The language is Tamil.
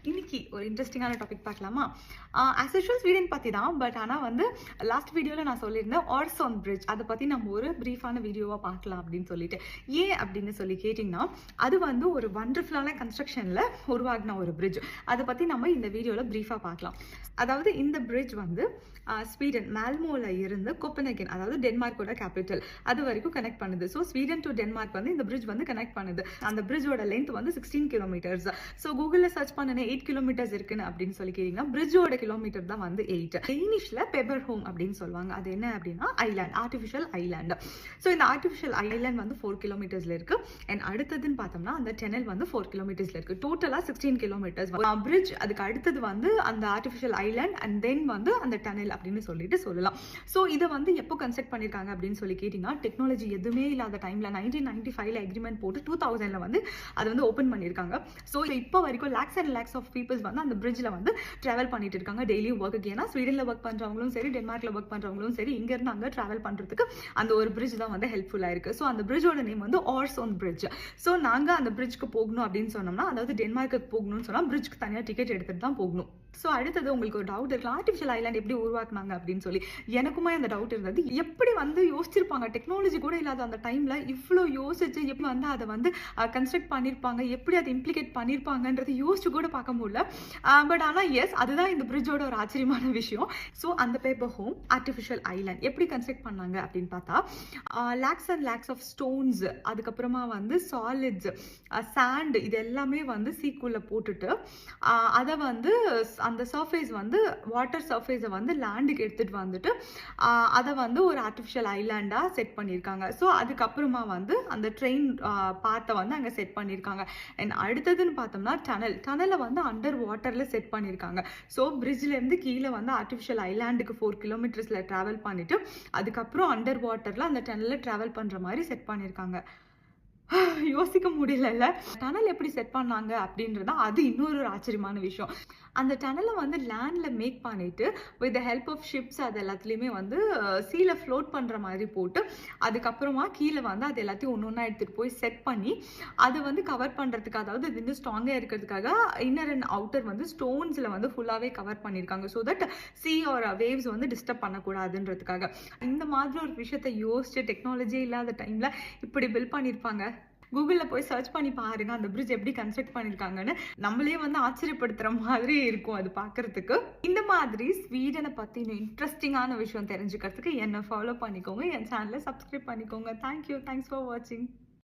இன்னைக்கு ஒரு இன்ட்ரெஸ்டிங்கான டாபிக் பார்க்கலாமா? ஆஸ் யூஷுவல் ஸ்வீடன் பற்றி தான். பட் ஆனால் வந்து லாஸ்ட் வீடியோவில் நான் சொல்லியிருந்தேன் ஆர்சோன் பிரிட்ஜ் அதை பற்றி நம்ம ஒரு ப்ரீஃபான வீடியோவாக பார்க்கலாம் அப்படின்னு சொல்லிட்டு. ஏன் அப்படின்னு சொல்லி கேட்டிங்கன்னா, அது வந்து ஒரு வண்டர்ஃபுல்லான கன்ஸ்ட்ரக்ஷனில் உருவாகின ஒரு பிரிட்ஜ். அதை பற்றி நம்ம இந்த வீடியோவில் ப்ரீஃபாக பார்க்கலாம். அதாவது இந்த பிரிட்ஜ் வந்து ஸ்வீடன் மால்மோவில் இருந்து கோப்பனேகன், அதாவது டென்மார்க்கோட கேபிட்டல், அது வரைக்கும் கனெக்ட் பண்ணுது. ஸோ ஸ்வீடன் டு டென்மார்க் வந்து இந்த பிரிட்ஜ் வந்து கனெக்ட் பண்ணுது. அந்த பிரிட்ஜோட லென்த் வந்து 16 கிலோமீட்டர்ஸ். ஸோ கூகுளில் சர்ச் பண்ணனே 8 கிலோமீட்டர்ஸ் இருக்குன்னு அப்படின்னு சொல்லி கேட்டீங்கன்னா, பிரிட்ஜோட கிலோமீட்டர் தான் வந்து 8. டெய்னிஷ்ல பெபர் ஹோம் அப்படின்னு சொல்லுவாங்க. அது என்ன அப்படின்னா ஐலாண்ட், ஆர்டிஃபிஷியல் ஐலாண்ட். ஸோ இந்த ஆர்டிஃபிஷியல் ஐலாண்ட் வந்து 4 கிலோமீட்டர்ஸ்ல இருக்கு. அண்ட் அடுத்ததுன்னு பார்த்தோம்னா அந்த டெனல் வந்து 4 கிலோமீட்டர்ஸ்ல இருக்கு. டோட்டலா 16 கிலோமீட்டர்ஸ் பிரிட்ஜ். அதுக்கு அடுத்தது வந்து அந்த ஆர்டிஃபிஷியல் ஐலாண்ட் அண்ட் தென் வந்து அந்த டனல் அப்படின்னு சொல்லிட்டு சொல்லலாம். ஸோ இதை வந்து எப்போ கன்ஸ்ட்ரக்ட் பண்ணியிருக்காங்க அப்படின்னு சொல்லி கேட்டிங்கன்னா, டெக்னாலஜி எதுவுமே இல்லாத டைமில் 1995 அக்ரிமெண்ட் போட்டு 2000 வந்து அதை வந்து ஓப்பன் பண்ணியிருக்காங்க. ஸோ இப்போ வரைக்கும் lakhs and lakhs of peoples வந்து அந்த பிரிட்ஜில் வந்து ட்ராவல் பண்ணிட்டு இருக்காங்க டெய்லியும் ஒர்க்கு. ஏன்னா ஸ்வீடனில் ஒர்க் பண்ணுறவங்களும் சரி, டென்மார்க்கில் ஒர்க் பண்ணுறவங்களும் சரி, இங்கேருந்து அங்கே ட்ராவல் பண்ணுறதுக்கு அந்த ஒரு பிரிட்ஜ் தான் வந்து ஹெல்ப்ஃபுல்லாக இருக்குது. ஸோ அந்த பிரிட்ஜோட நேம் வந்து ஆர்சோன் பிரிட்ஜ். ஸோ நாங்கள் அந்த பிரிட்ஜ்க்கு போகணும் அப்படின்னு சொன்னோம்னா, அதாவது டென்மார்க்கு போகணும்னு சொன்னால் பிரிட்ஜ்க்கு தனியாக டிக்கெட் எடுத்துகிட்டு தான் போகணும். ஸோ அடுத்தது உங்களுக்கு ஒரு டவுட் இருக்கலாம், ஆர்டிஃபிஷியல் ஐலாண்ட் எப்படி உருவாக்குனாங்க அப்படின்னு சொல்லி. எனக்குமே அந்த டவுட் இருந்தது. எப்படி வந்து யோசிச்சிருப்பாங்க, டெக்னாலஜி கூட இல்லாத அந்த டைமில் இவ்வளோ யோசிச்சு எப்படி வந்து அதை வந்து கன்ஸ்ட்ரக்ட் பண்ணியிருப்பாங்க, எப்படி அதை இம்ப்ளிகேட் பண்ணியிருப்பாங்கன்றது யோசிச்சு கூட பார்க்க முடியல. பட் ஆனால் எஸ், அதுதான் இந்த பிரிட்ஜோட ஒரு ஆச்சரியமான விஷயம். ஸோ அந்த பேப்பர் ஹோம் ஆர்டிஃபிஷியல் ஐலாண்ட் எப்படி கன்ஸ்ட்ரக்ட் பண்ணாங்க அப்படின்னு பார்த்தா, lakhs and lakhs of stones, அதுக்கப்புறமா வந்து சாலிட்ஸ், சாண்ட், இது எல்லாமே வந்து சீக்குள்ள போட்டுட்டு அதை வந்து அந்த சர்ஃபேஸ் வந்து வாட்டர் சர்ஃபேஸை வந்து லேண்டுக்கு எடுத்துகிட்டு வந்துட்டு அதை வந்து ஒரு ஆர்டிஃபிஷியல் ஐலாண்டாக செட் பண்ணியிருக்காங்க. ஸோ அதுக்கப்புறமா வந்து அந்த ட்ரெயின் பாத்தை வந்து அங்கே செட் பண்ணியிருக்காங்க. அண்ட் அடுத்ததுன்னு பார்த்தோம்னா டனலை வந்து அண்டர் வாட்டரில் செட் பண்ணியிருக்காங்க. ஸோ பிரிட்ஜ்லேருந்து கீழே வந்து ஆர்டிஃபிஷியல் ஐலாண்டுக்கு 4 கிலோமீட்டர்ஸில் ட்ராவல் பண்ணிவிட்டு அதுக்கப்புறம் அண்டர் வாட்டரில் அந்த டனலில் ட்ராவல் பண்ணுற மாதிரி செட் பண்ணியிருக்காங்க. யோசிக்க முடியல. டனல் எப்படி செட் பண்ணாங்க அப்படின்றதா அது இன்னொரு ஆச்சரியமான விஷயம். அந்த டனலை வந்து லேண்டில் மேக் பண்ணிட்டு with the help of ships அது எல்லாத்துலேயுமே வந்து சீல ஃப்ளோட் பண்ணுற மாதிரி போட்டு அதுக்கப்புறமா கீழே வந்து அது எல்லாத்தையும் ஒன்று ஒன்றா எடுத்துகிட்டு போய் செட் பண்ணி அதை வந்து கவர் பண்ணுறதுக்கு, அதாவது இது இன்னும் ஸ்ட்ராங்காக இருக்கிறதுக்காக இன்னர் அண்ட் அவுட்டர் வந்து ஸ்டோன்ஸில் வந்து ஃபுல்லாகவே கவர் பண்ணியிருக்காங்க. So that sea are waves வந்து டிஸ்டர்ப் பண்ணக்கூடாதுன்றதுக்காக. இந்த மாதிரி ஒரு விஷயத்தை யோசிச்சு டெக்னாலஜியே இல்லாத டைமில் இப்படி பில்ட் பண்ணியிருப்பாங்க. கூகுளில் போய் சர்ச் பண்ணி பாருங்க அந்த பிரிட்ஜ் எப்படி கன்ஸ்ட்ரக்ட் பண்ணியிருக்காங்கன்னு. நம்மளே வந்து ஆச்சரியப்படுத்துகிற மாதிரி இருக்கும் அது பார்க்குறதுக்கு. இந்த மாதிரி ஸ்வீடனை பற்றி இன்னும் இன்ட்ரெஸ்டிங்கான விஷயம் தெரிஞ்சுக்கிறதுக்கு என்னை ஃபாலோ பண்ணிக்கோங்க, என் சேனலை சப்ஸ்கிரைப் பண்ணிக்கோங்க. தேங்க்யூ, தேங்க்ஸ் ஃபார் வாட்சிங்.